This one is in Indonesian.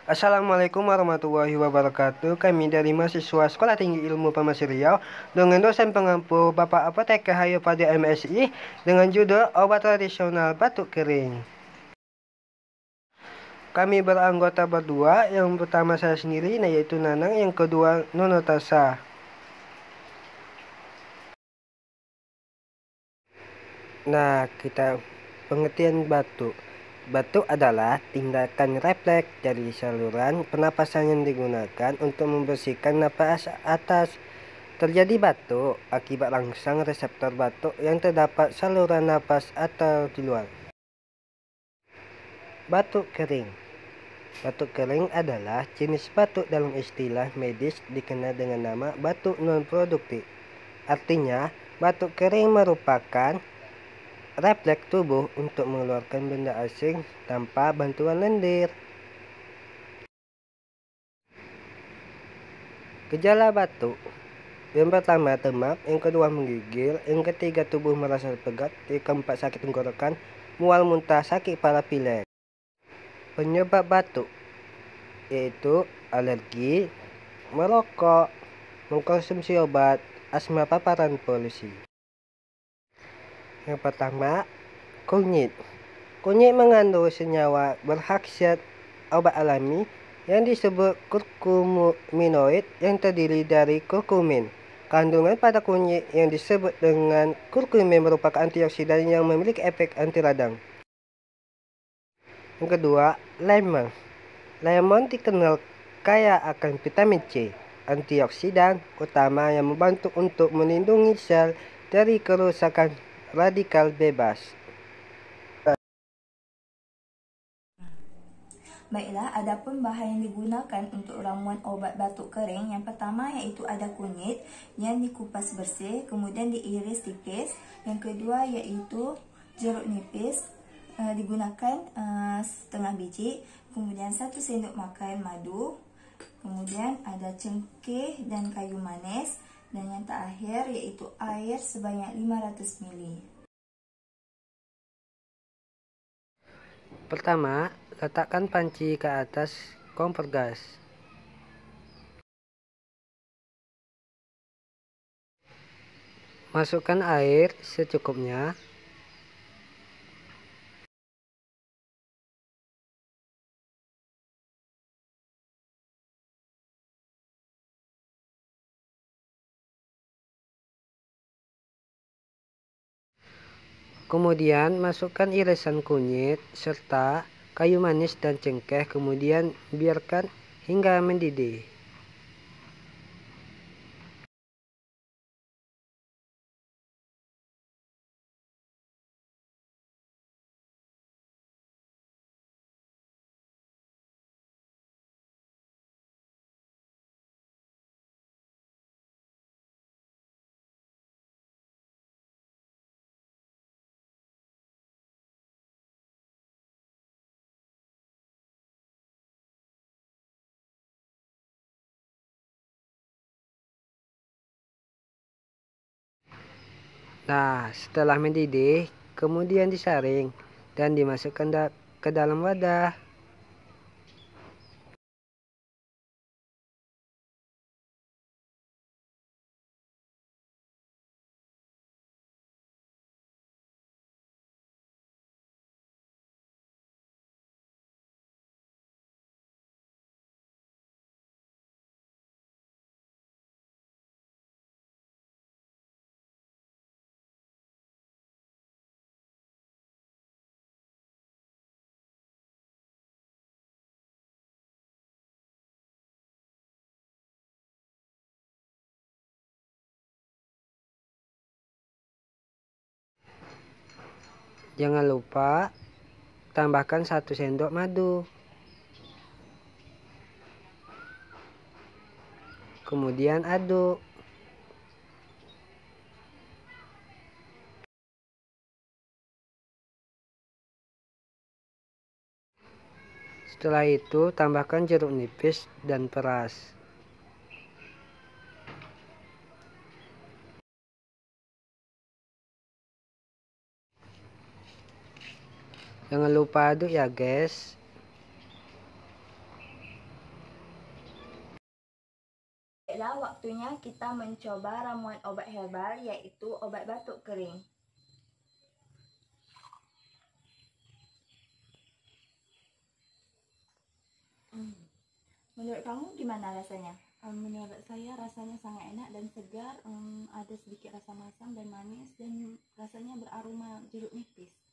Assalamualaikum warahmatullahi wabarakatuh. Kami dari mahasiswa Sekolah Tinggi Ilmu Farmasi Riau dengan dosen pengampu Bapak Apotek Hayo pada MSI dengan judul Obat Tradisional Batuk Kering. Kami beranggota berdua, yang pertama saya sendiri yaitu Nanang, yang kedua Nunotasa. Nah, kita pengertian batuk. Batuk adalah tindakan refleks dari saluran pernapasan yang digunakan untuk membersihkan napas atas. Terjadi batuk akibat rangsang reseptor batuk yang terdapat saluran napas atau di luar. Batuk kering. Batuk kering adalah jenis batuk dalam istilah medis dikenal dengan nama batuk non-produktif. Artinya, batuk kering merupakan refleks tubuh untuk mengeluarkan benda asing tanpa bantuan lendir. Gejala batuk. Yang pertama demam, yang kedua menggigil, yang ketiga tubuh merasa pegat, yang keempat sakit tenggorokan, mual muntah, sakit kepala, pilek. Penyebab batuk yaitu alergi, merokok, mengkonsumsi obat, asma, paparan polusi. Yang pertama, kunyit. Kunyit mengandung senyawa berkhasiat obat alami yang disebut kurkuminoid yang terdiri dari kurkumin. Kandungan pada kunyit yang disebut dengan kurkumin merupakan antioksidan yang memiliki efek anti radang. Yang kedua, lemon. Lemon dikenal kaya akan vitamin C, antioksidan utama yang membantu untuk melindungi sel dari kerusakan radikal bebas. Baiklah, adapun bahan yang digunakan untuk ramuan obat batuk kering, yang pertama iaitu ada kunyit yang dikupas bersih, kemudian diiris tipis. Yang kedua iaitu jeruk nipis, digunakan setengah biji, kemudian 1 sendok makan madu, kemudian ada cengkeh dan kayu manis, dan yang terakhir iaitu air sebanyak 500 ml. Pertama, letakkan panci ke atas kompor gas. Masukkan air secukupnya. Kemudian masukkan irisan kunyit serta kayu manis dan cengkeh, kemudian biarkan hingga mendidih. Nah, setelah mendidih, kemudian disaring dan dimasukkan ke dalam wadah. Jangan lupa tambahkan 1 sendok madu. Kemudian aduk. Setelah itu tambahkan jeruk nipis dan peras. Jangan lupa aduk ya guys. Baiklah, waktunya kita mencoba ramuan obat herbal yaitu obat batuk kering. Menurut kamu gimana rasanya? Menurut saya rasanya sangat enak dan segar, ada sedikit rasa masam dan manis dan rasanya beraroma jeruk nipis.